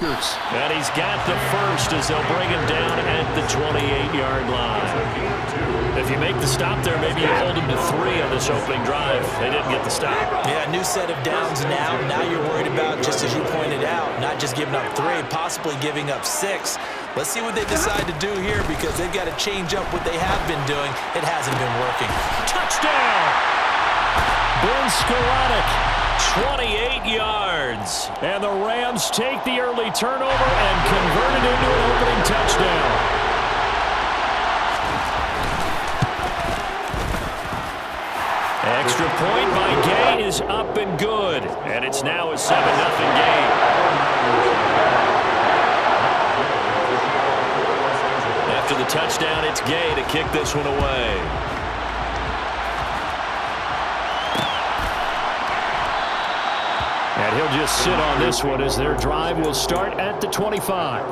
And he's got the first as they'll bring him down at the 28-yard line. If you make the stop there, maybe you hold him to 3 on this opening drive. They didn't get the stop. Yeah, new set of downs now. Now you're worried about, just as you pointed out, not just giving up 3, possibly giving up 6. Let's see what they decide to do here because they've got to change up what they have been doing. It hasn't been working. Touchdown! Ben Skowronek. 28 yards. And the Rams take the early turnover and convert it into an opening touchdown. Extra point by Gay is up and good. And it's now a 7-0 game. After the touchdown, it's Gay to kick this one away. And he'll just sit on this one as their drive will start at the 25.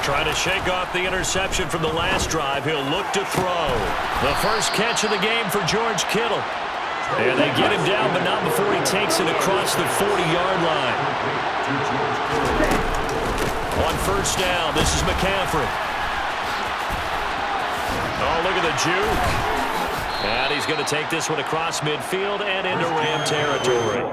Trying to shake off the interception from the last drive. He'll look to throw. The first catch of the game for George Kittle. And they get him down, but not before he takes it across the 40-yard line. On first down, this is McCaffrey. Oh, look at the juke. And he's going to take this one across midfield and into Ram territory.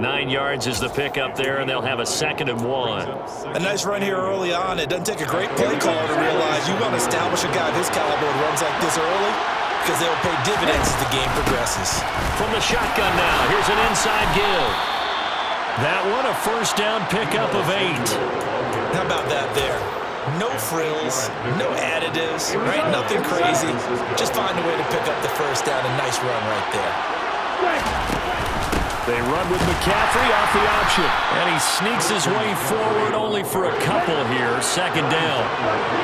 9 yards is the pickup there, and they'll have a 2nd and 1. A nice run here early on. It doesn't take a great play caller to realize you want to establish a guy of his caliber who runs like this early, because they'll pay dividends as the game progresses. From the shotgun now, here's an inside give. That one a first down pickup of 8. How about that there? No frills, no additives, right? Nothing crazy. Just find a way to pick up the first down. A nice run right there. They run with McCaffrey off the option. And he sneaks his way forward only for a couple here. 2nd down.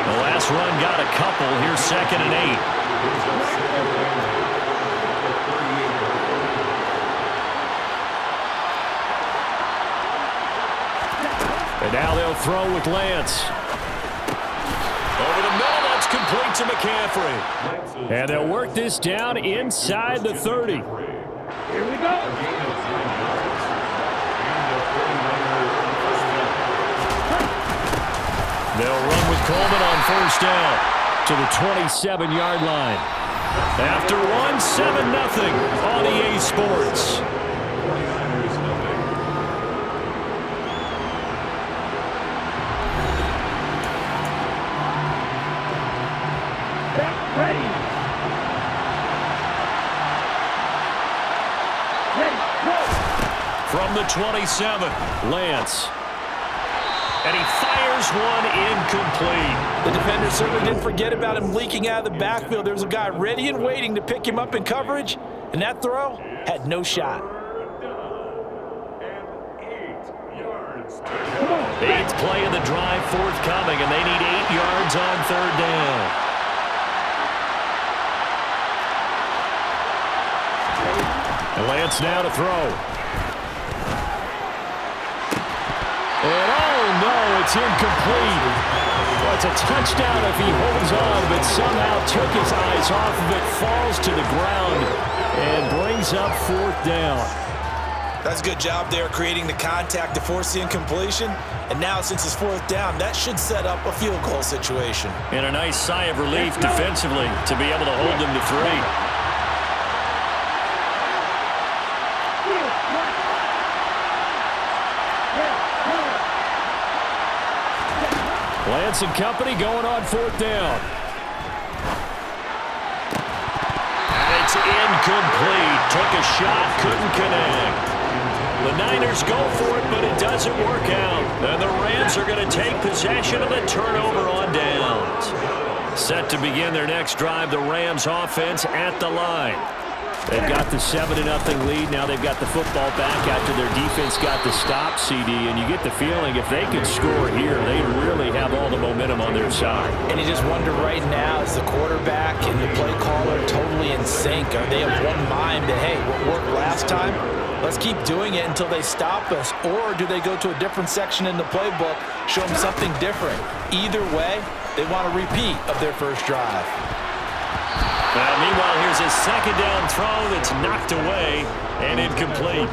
The last run got a couple. Here's 2nd and 8. And now they'll throw with Lance. Over the middle, that's complete to McCaffrey. And they'll work this down inside the 30. Here we go. They'll run with Coleman on first down to the 27-yard line. After one, 7-0 on EA Sports. Ready. From the 27, Lance. And he fires one incomplete. The defender certainly didn't forget about him leaking out of the backfield. There was a guy ready and waiting to pick him up in coverage, and that throw had no shot. 8th play of the drive forthcoming, and they need 8 yards on 3rd down. And Lance now to throw. And oh no, it's incomplete. Well, it's a touchdown if he holds on, but somehow took his eyes off of it, falls to the ground, and brings up 4th down. That's a good job there creating the contact to force the incompletion. And now since it's 4th down, that should set up a field goal situation. And a nice sigh of relief defensively to be able to hold them to 3. Lance and company going on 4th down. And it's incomplete. Took a shot, couldn't connect. The Niners go for it, but it doesn't work out. And the Rams are going to take possession of the turnover on downs. Set to begin their next drive, the Rams offense at the line. They've got the 7-0 lead. Now they've got the football back after their defense got the stop, CD. And you get the feeling if they could score here, they really have all the momentum on their side. And you just wonder right now, is the quarterback and the play caller totally in sync? Are they of one mind that, hey, what worked last time, let's keep doing it until they stop us, or do they go to a different section in the playbook, show them something different? Either way, they want a repeat of their first drive. Meanwhile, here's a second down throw that's knocked away and incomplete.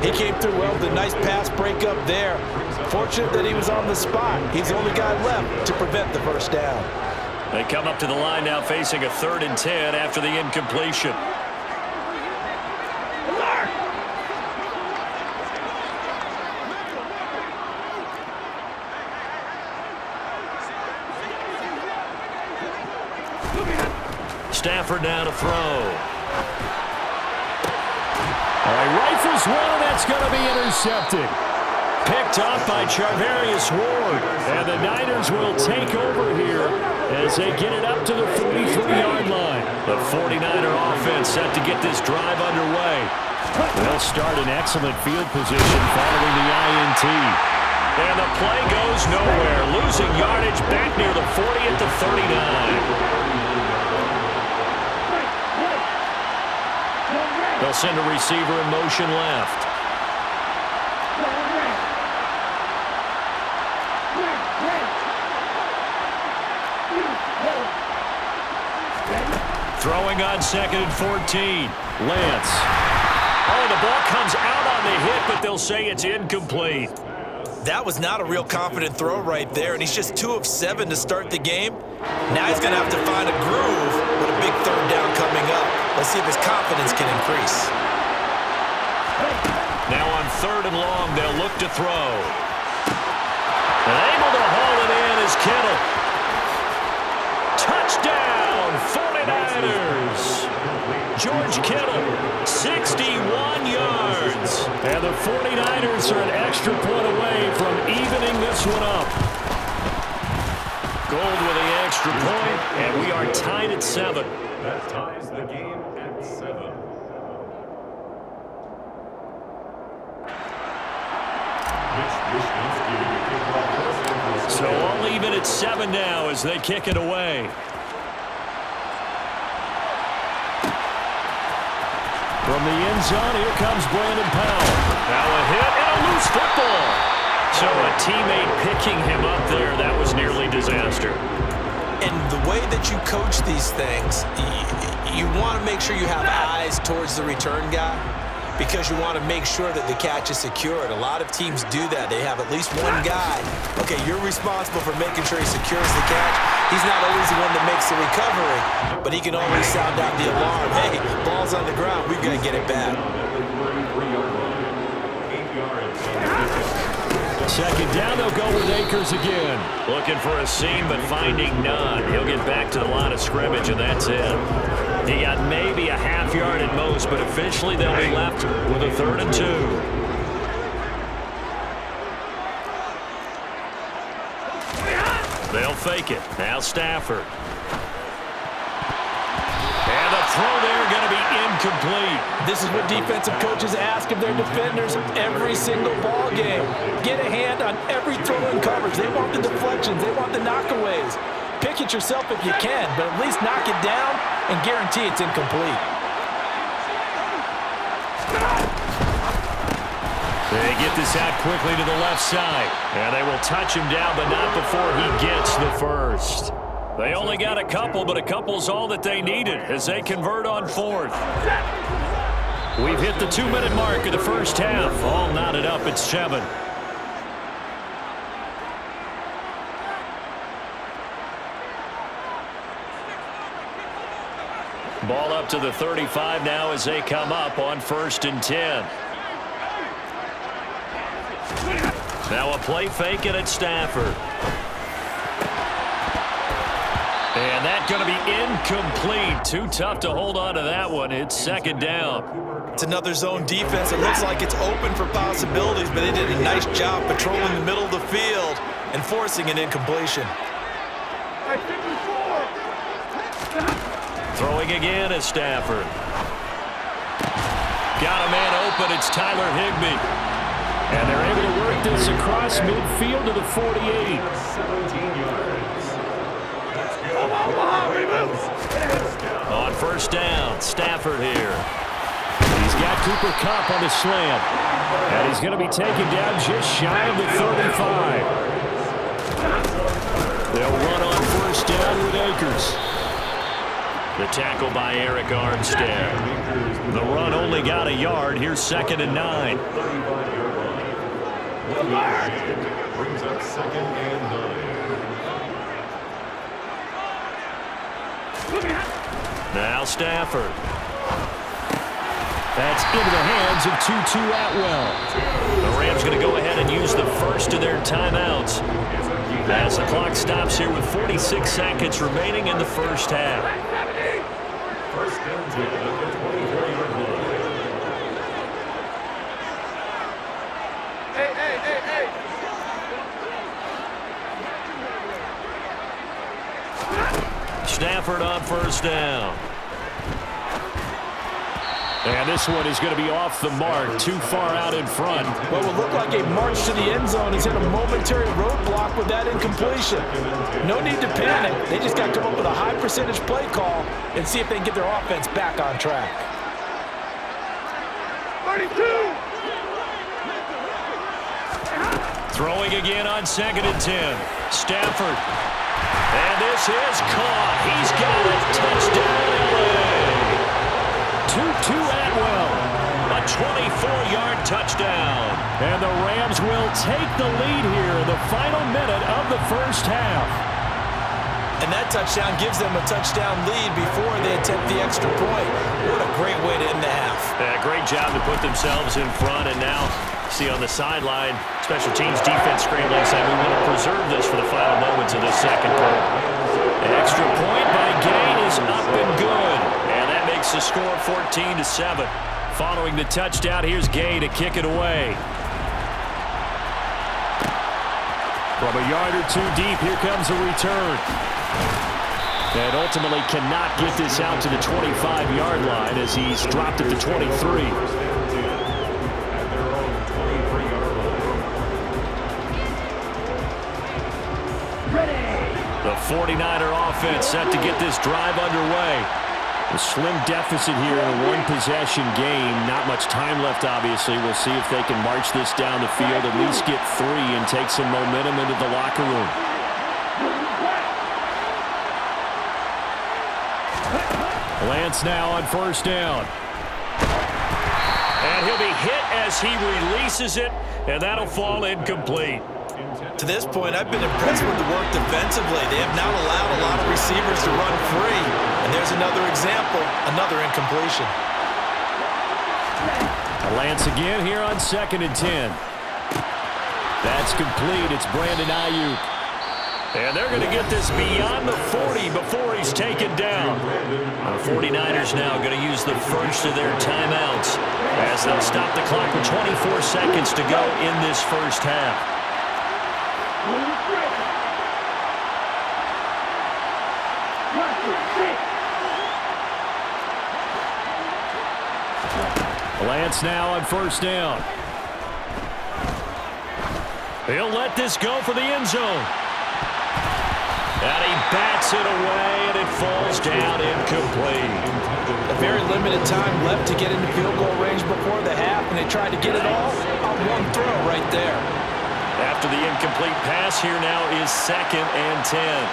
He came through well with a nice pass breakup there. Fortunate that he was on the spot. He's the only guy left to prevent the first down. They come up to the line now facing a 3rd and 10 after the incompletion. Stafford now to throw. All right, rifles one, and that's going to be intercepted. Picked up by Charvarius Ward. And the Niners will take over here as they get it up to the 43-yard line. The 49er offense set to get this drive underway. They'll start in excellent field position following the INT. And the play goes nowhere. Losing yardage back near the 40 at the 39. They'll send a receiver in motion left. Throwing on 2nd and 14. Lance. Oh, the ball comes out on the hit, but they'll say it's incomplete. That was not a real confident throw right there, and he's just 2 of 7 to start the game. Now he's going to have to find a groove with a big 3rd down coming up. Let's see if his confidence can increase. Now on 3rd and long, they'll look to throw. And able to haul it in is Kittle. Touchdown, 49ers. George Kittle, 61 yards. And the 49ers are an extra point away from evening this one up. Gold with the extra point, and we are tied at 7. That ties the game at 7. So all even at 7 now as they kick it away. From the end zone, here comes Brandon Powell. Now a hit and a loose football. So a teammate picking him up there, that was nearly disaster. And the way that you coach these things, you want to make sure you have eyes towards the return guy, because you want to make sure that the catch is secured. A lot of teams do that. They have at least one guy. Okay, you're responsible for making sure he secures the catch. He's not always the one that makes the recovery, but he can always sound out the alarm. Hey, ball's on the ground. We've got to get it back. 2nd down, they'll go with Akers again. Looking for a seam, but finding none. He'll get back to the line of scrimmage, and that's it. He got maybe a half yard at most, but officially they'll be left with a 3rd and 2. They'll fake it. Now Stafford. And the throw there going to be incomplete. This is what defensive coaches ask of their defenders every single ball game. Get a hand on every throw in coverage. They want the deflections. They want the knockaways. Pick it yourself if you can, but at least knock it down and guarantee it's incomplete. They get this out quickly to the left side. And they will touch him down, but not before he gets the first. They only got a couple, but a couple's all that they needed as they convert on 4th. We've hit the 2-minute mark of the first half. All knotted up at 7. Ball up to the 35 now as they come up on 1st and 10. Now a play fake it at Stafford. And that's going to be incomplete. Too tough to hold on to that one. It's 2nd down. It's another zone defense. It looks like it's open for possibilities, but they did a nice job patrolling the middle of the field and forcing an incompletion. Throwing again is Stafford. Got a man open. It's Tyler Higbee. And they're able to work this across midfield to the 48. 17 yards. On 1st down, Stafford here. He's got got Cooper Kupp on the slam. And he's going to be taken down just shy of the 35. They'll run on first down with Akers. The tackle by Eric Armstead. The run only got a yard. Here's 2nd and 9. Brings up 2nd and 9. Now Stafford. That's into the hands of Tutu Atwell. The Rams going to go ahead and use the first of their timeouts as the clock stops here with 46 seconds remaining in the first half. First and 10 at the 23-yard line. Stafford on first down. And this one is going to be off the mark, too far out in front. What will look like a march to the end zone has hit a momentary roadblock with that incompletion. No need to panic. They just got to come up with a high percentage play call and see if they can get their offense back on track. 32. Throwing again on 2nd and 10. Stafford. And this is caught. He's got it. Touchdown, LA. Tutu Atwell. A 24-yard touchdown. And the Rams will take the lead here in the final minute of the first half. And that touchdown gives them a touchdown lead before they attempt the extra point. What a great way to end the half. Yeah, great job to put themselves in front. And now, see on the sideline, special teams defense scrambling, saying we want to preserve this for the final moments of this second quarter. An extra point by Gay is up and good. And that makes the score 14-7. Following the touchdown, here's Gay to kick it away. From a yard or two deep, here comes a return. And ultimately cannot get this out to the 25-yard line as he's dropped at the 23. The 49er offense set to get this drive underway. A slim deficit here in a one-possession game. Not much time left, obviously. We'll see if they can march this down the field, at least get 3 and take some momentum into the locker room. Lance now on first down. And he'll be hit as he releases it, and that'll fall incomplete. To this point, I've been impressed with the work defensively. They have not allowed a lot of receivers to run free. And there's another example, another incompletion. Lance again here on 2nd and 10. That's complete. It's Brandon Ayuk. And they're going to get this beyond the 40 before he's taken down. The 49ers now going to use the first of their timeouts as they'll stop the clock with 24 seconds to go in this first half. Lance now on first down. He'll let this go for the end zone. And he bats it away, and it falls down incomplete. A very limited time left to get into field goal range before the half, and they tried to get it all on one throw right there. After the incomplete pass, here now is 2nd and 10.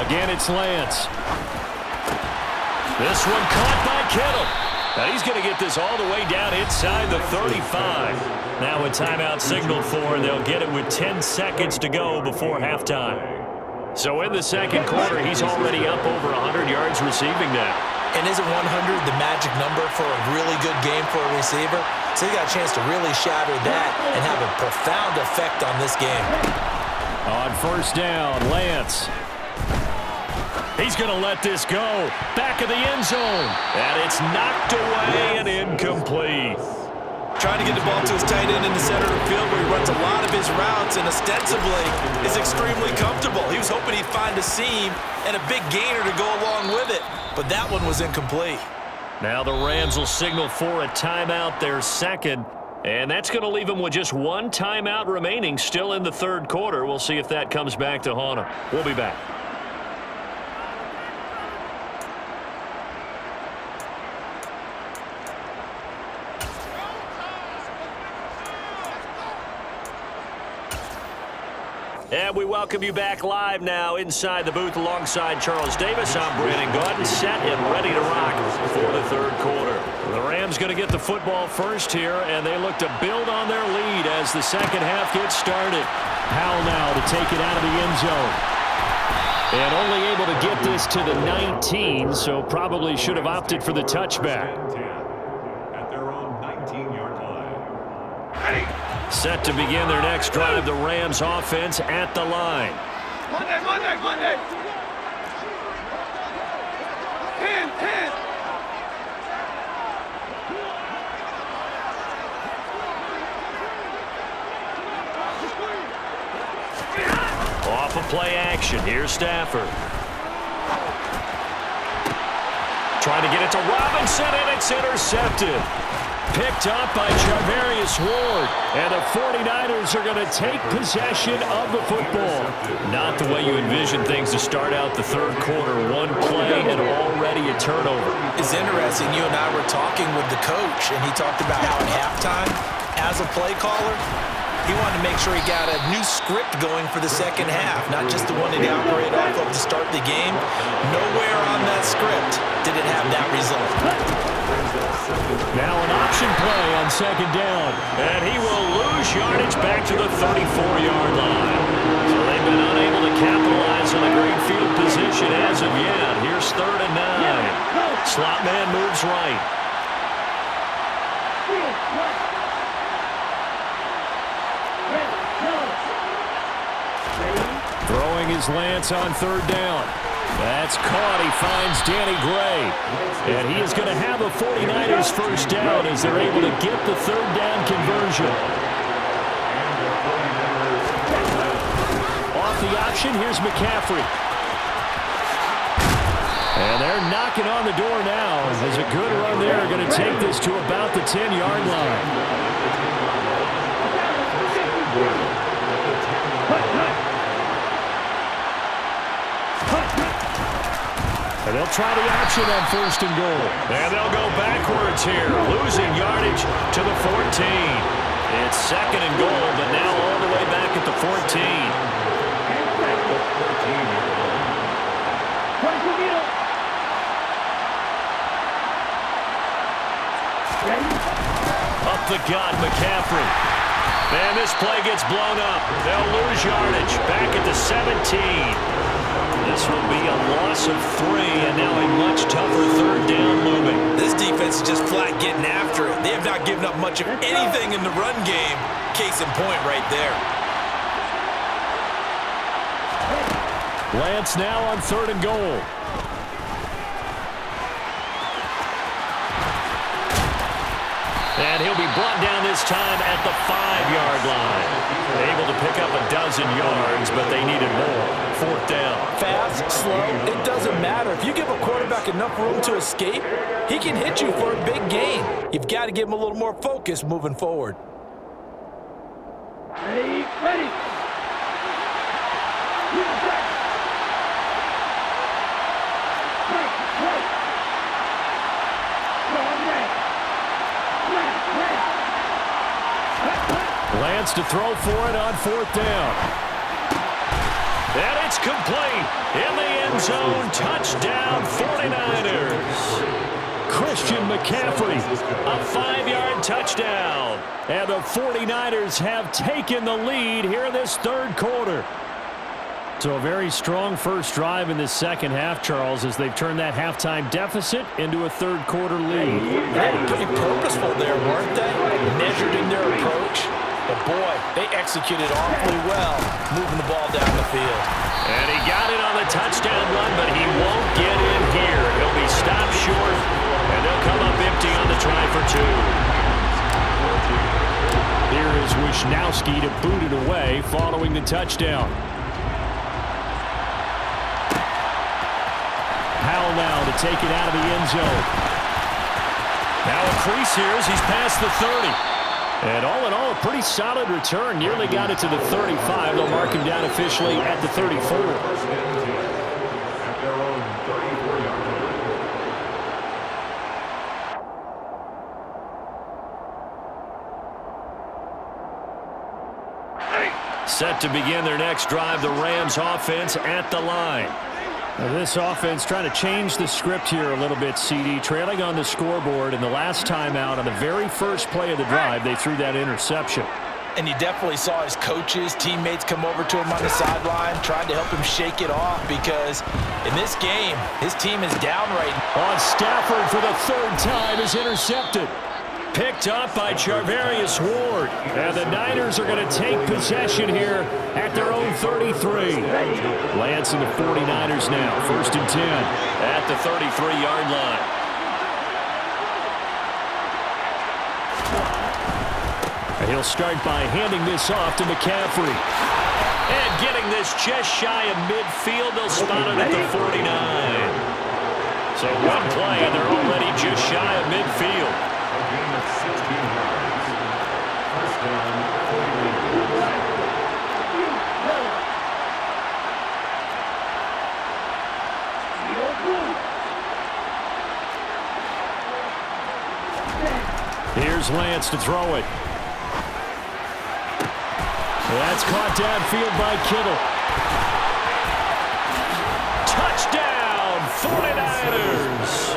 Again, it's Lance. This one caught by Kittle. Now he's going to get this all the way down inside the 35. Now a timeout signaled for, and they'll get it with 10 seconds to go before halftime. So in the second quarter, he's already up over 100 yards receiving now. And isn't 100 the magic number for a really good game for a receiver? So he got a chance to really shatter that and have a profound effect on this game. On first down, Lance. He's going to let this go. Back of the end zone. And it's knocked away and incomplete. Trying to get the ball to his tight end in the center of the field where he runs a lot of his routes and ostensibly is extremely comfortable. He was hoping he'd find a seam and a big gainer to go along with it, but that one was incomplete. Now the Rams will signal for a timeout, their second, And that's going to leave them with just one timeout remaining still in the third quarter. We'll see if that comes back to haunt them. We'll be back. And we welcome you back live now inside the booth alongside Charles Davis. I'm Brandon Gaudin, set and ready to rock for the third quarter. The Rams going to get the football first here, and they look to build on their lead as the second half gets started. Powell now to take it out of the end zone. And only able to get this to the 19, so probably should have opted for the touchback. At their own 19-yard line. Set to begin their next drive, the Rams offense at the line. Monday. 10. Off of play action, here's Stafford. Trying to get it to Robinson, and it's intercepted. Picked up by Charvarius Ward, and the 49ers are going to take possession of the football. Not the way you envision things to start out the third quarter. One play and already a turnover. It's interesting. You and I were talking with the coach, and he talked about how at halftime, as a play caller, he wanted to make sure he got a new script going for the second half, not just the one that he operated off of to start the game. Nowhere on that script did it have that result. Now an option play on second down, and he will lose yardage back to the 34-yard line. So they've been unable to capitalize on a great field position as of yet. Here's 3rd and 9. Slot man moves right. Throwing his Lance on 3rd down. That's caught. He finds Danny Gray. And he is going to have a 49ers first down as they're able to get the 3rd down conversion. Off the option, here's McCaffrey. And they're knocking on the door now. There's a good run there. Going to take this to about the 10-yard line. And they'll try the option on 1st and goal. And they'll go backwards here, losing yardage to the 14. It's 2nd and goal, but now all the way back at the 14. Up the gut, McCaffrey. And this play gets blown up. They'll lose yardage back at the 17. This will be a loss of 3, and now a much tougher 3rd down looming. This defense is just flat getting after it. They have not given up much of anything in the run game. Case in point right there. Lance now on 3rd and goal. And he'll be brought down this time at the 5-yard line. Able to pick up a dozen yards, but they needed more. 4th down. Fast, slow, it doesn't matter. If you give a quarterback enough room to escape, he can hit you for a big gain. You've got to give him a little more focus moving forward. Ready. Lance to throw for it on 4th down. And it's complete. In the end zone, touchdown 49ers. Christian McCaffrey, a 5-yard touchdown. And the 49ers have taken the lead here in this third quarter. So a very strong first drive in this second half, Charles, as they've turned that halftime deficit into a third quarter lead. They were pretty purposeful there, weren't they? Measured in their approach. But boy, they executed awfully well, moving the ball down the field. And he got it on the touchdown run, but he won't get in here. He'll be stopped short, and they'll come up empty on the try for 2. Here is Wishnowski to boot it away following the touchdown. Powell now to take it out of the end zone. Now a crease here as he's past the 30. And all in all, a pretty solid return. Nearly got it to the 35. They'll mark him down officially at the 34. First and 10 at their own 34-yard line. Set to begin their next drive, the Rams offense at the line. Now this offense trying to change the script here a little bit, CD. Trailing on the scoreboard, and the last time out on the very first play of the drive, they threw that interception. And you definitely saw his coaches, teammates come over to him on the sideline, trying to help him shake it off because in this game, his team is down right now. On Stafford for the third time is intercepted. Picked up by Charvarius Ward. And the Niners are going to take possession here at their own 33. Lance and the 49ers now. First and 10 at the 33-yard line. And he'll start by handing this off to McCaffrey. And getting this just shy of midfield. They'll spot it at the 49. So one play, and they're already just shy of midfield. Gain of 16 yards. First down, 49. Here's Lance to throw it. That's caught downfield by Kittle. Touchdown, 49ers!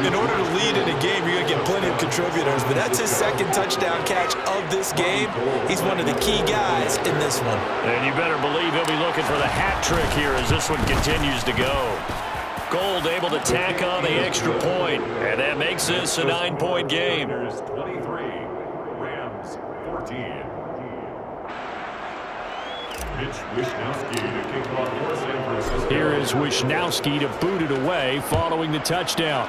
In order to lead in a game, you're going to get plenty of contributors, but that's his second touchdown catch of this game. He's one of the key guys in this one. And you better believe he'll be looking for the hat trick here as this one continues to go. Gold able to tack on the extra point, and that makes this a 9-point game. 23, Rams 14. Mitch Wishnowsky to kick off for San Francisco. Here is Wishnowsky to boot it away following the touchdown.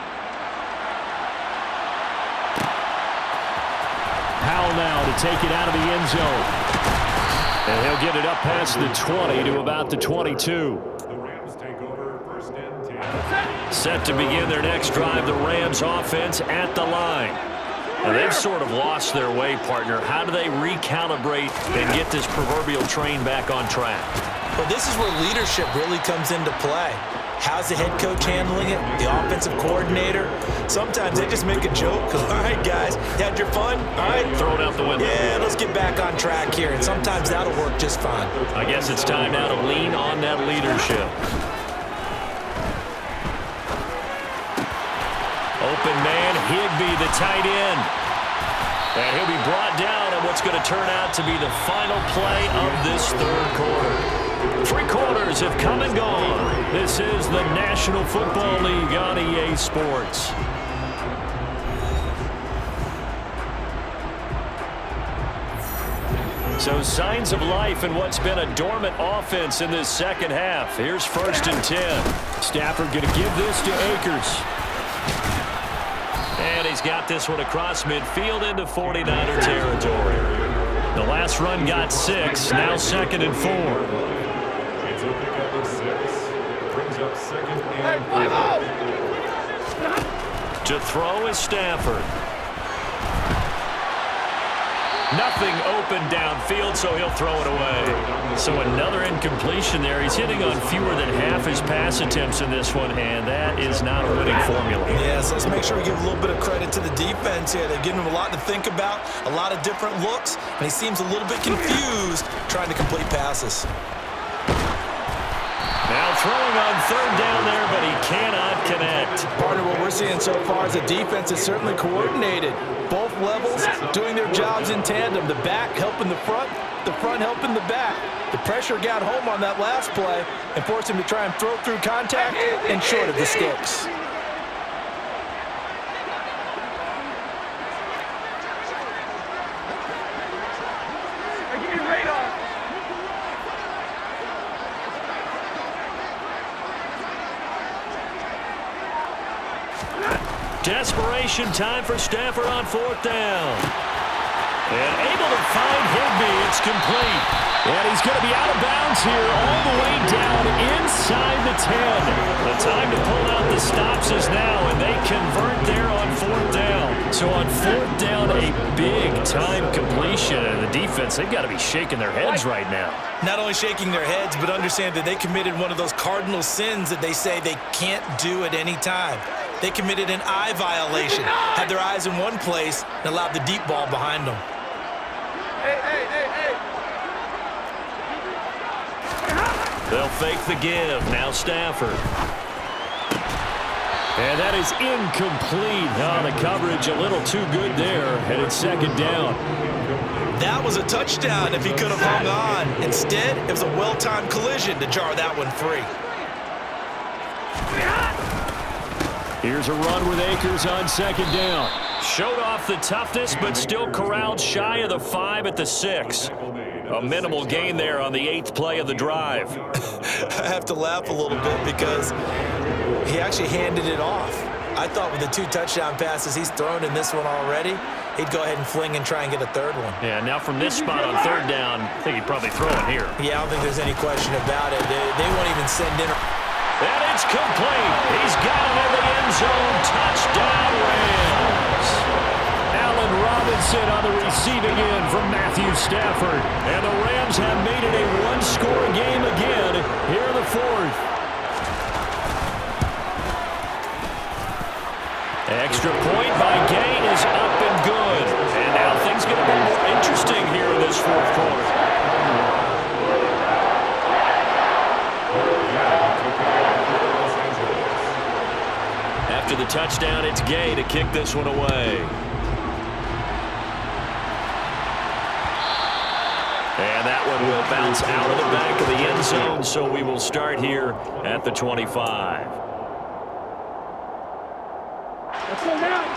Howell now to take it out of the end zone. And he'll get it up past the 20 to about the 22. The Rams take over first and 10. Set to begin their next drive, the Rams offense at the line. And they've sort of lost their way, partner. How do they recalibrate and get this proverbial train back on track? Well, this is where leadership really comes into play. How's the head coach handling it? The offensive coordinator? Sometimes they just make a joke. All right, guys, you had your fun? All right. Throw it out the window. Yeah, let's get back on track here. And sometimes that'll work just fine. I guess it's time now to lean on that leadership. Open man, Higbee, the tight end. And he'll be brought down on what's going to turn out to be the final play of this third quarter. 3 quarters have come and gone. This is the National Football League on EA Sports. So signs of life in what's been a dormant offense in this second half. Here's first and 10. Stafford going to give this to Akers. And he's got this one across midfield into 49er territory. The last run got 6, now second and 4. It's a pickup of 6. Brings up second and 4. To throw is Stafford. Nothing open downfield, so he'll throw it away. So another incompletion there. He's hitting on fewer than half his pass attempts in this one, and that is not a winning formula. Yeah, so let's make sure we give a little bit of credit to the defense here. They've given him a lot to think about, a lot of different looks, and he seems a little bit confused trying to complete passes. Now throwing on third down there, but he cannot connect. Partner, what we're seeing so far is the defense is certainly coordinated. Both levels doing their jobs in tandem. The back helping the front helping the back. The pressure got home on that last play and forced him to try and throw through contact and short of the sticks. Give me radar. Desperation time for Stafford on fourth down. And able to find Higbee. It's complete. And he's going to be out of bounds here all the way down inside to 10. The time to pull out the stops is now, and they convert there on 4th down. So on 4th down, a big-time completion. And the defense, they've got to be shaking their heads right now. Not only shaking their heads, but understand that they committed one of those cardinal sins that they say they can't do at any time. They committed an eye violation, had their eyes in one place, and allowed the deep ball behind them. Hey. They'll fake the give. Now Stafford. And that is incomplete. Oh, the coverage a little too good there, and it's 2nd down. That was a touchdown if he could have hung on. Instead, it was a well-timed collision to jar that one free. Here's a run with Akers on 2nd down. Showed off the toughness, but still corralled shy of the 5 at the 6. A minimal gain there on the 8th play of the drive. I have to laugh a little bit because he actually handed it off. I thought with the 2 touchdown passes he's thrown in this one already, he'd go ahead and fling and try and get a 3rd one. Yeah, now from this spot on 3rd down, I think he'd probably throw it here. Yeah, I don't think there's any question about it. They won't even send in. And it's complete. He's got it in the end zone. Touchdown, Rams. Allen Robinson on the receiving end from Matthew Stafford. And the Rams have made it a one-score game again here in the 4th. Extra point by Gay is up and good. And now things get a bit more interesting here in this 4th quarter. After the touchdown, it's Gay to kick this one away. And that one will bounce out of the back of the end zone, so we will start here at the 25.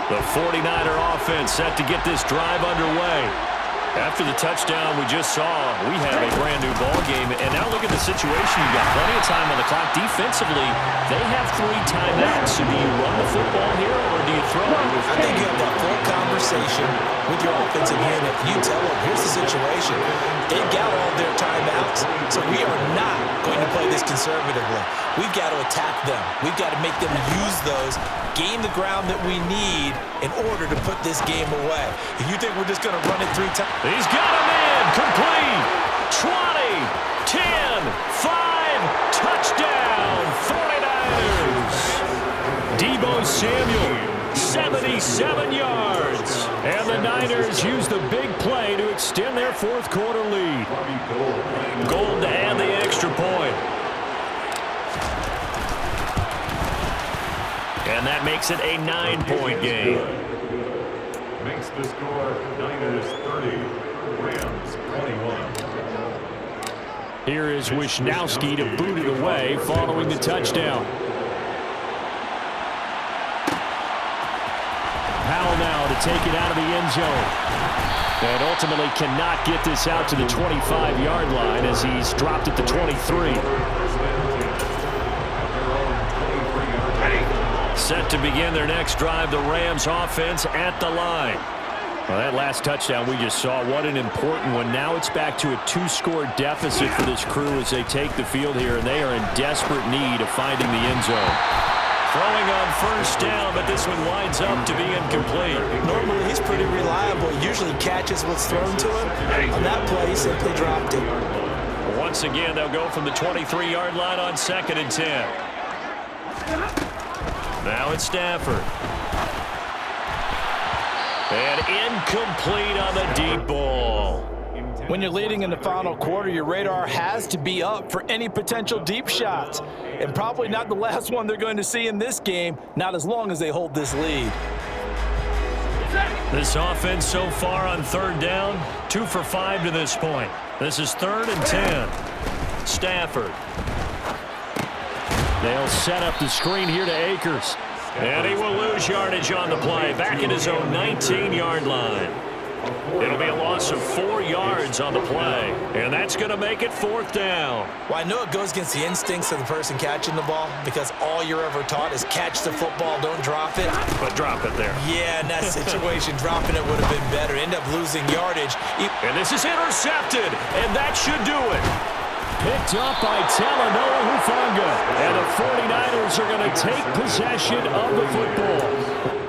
The 49er offense set to get this drive underway. After the touchdown we just saw, we have a brand-new ball game. And now look at the situation. You've got plenty of time on the clock. Defensively, they have 3 timeouts. So do you run the football here, or do you throw it? I think you have that full conversation with your offensive unit. You tell them, here's the situation. They've got all their timeouts, so we are not going to play this conservatively. We've got to attack them. We've got to make them use those, gain the ground that we need in order to put this game away. If you think we're just going to run it 3 times. He's got him in. Complete. 20, 10, 5, touchdown, 49ers. Deebo Samuel, 77 yards. And the Niners use the big play to extend their 4th quarter lead. Gold to add the extra point. And that makes it a 9-point game. Makes the score Niners 30, Rams 21. Here is Wisnowski to boot it away following the touchdown. Powell now to take it out of the end zone. And ultimately cannot get this out to the 25-yard line as he's dropped at the 23. Set to begin their next drive, the Rams offense at the line. Well, that last touchdown we just saw, what an important one. Now it's back to a 2-score deficit for this crew as they take the field here, and they are in desperate need of finding the end zone. Throwing on 1st down, but this one winds up to be incomplete. Normally he's pretty reliable. He usually catches what's thrown to him. On that play, he simply dropped it. Once again, they'll go from the 23-yard line on 2nd and 10. Now it's Stafford. And incomplete on the deep ball. When you're leading in the final quarter, your radar has to be up for any potential deep shots. And probably not the last one they're going to see in this game, not as long as they hold this lead. This offense so far on 3rd down, 2 for 5 to this point. This is 3rd and 10. Stafford. They'll set up the screen here to Akers. And he will lose yardage on the play, back at his own 19-yard line. It'll be a loss of 4 yards on the play, and that's going to make it 4th down. Well, I know it goes against the instincts of the person catching the ball because all you're ever taught is catch the football, don't drop it. But drop it there. Yeah, in that situation, dropping it would have been better. End up losing yardage. And this is intercepted, and that should do it. picked up by Talanoa Hufanga. And the 49ers are going to take possession of the football.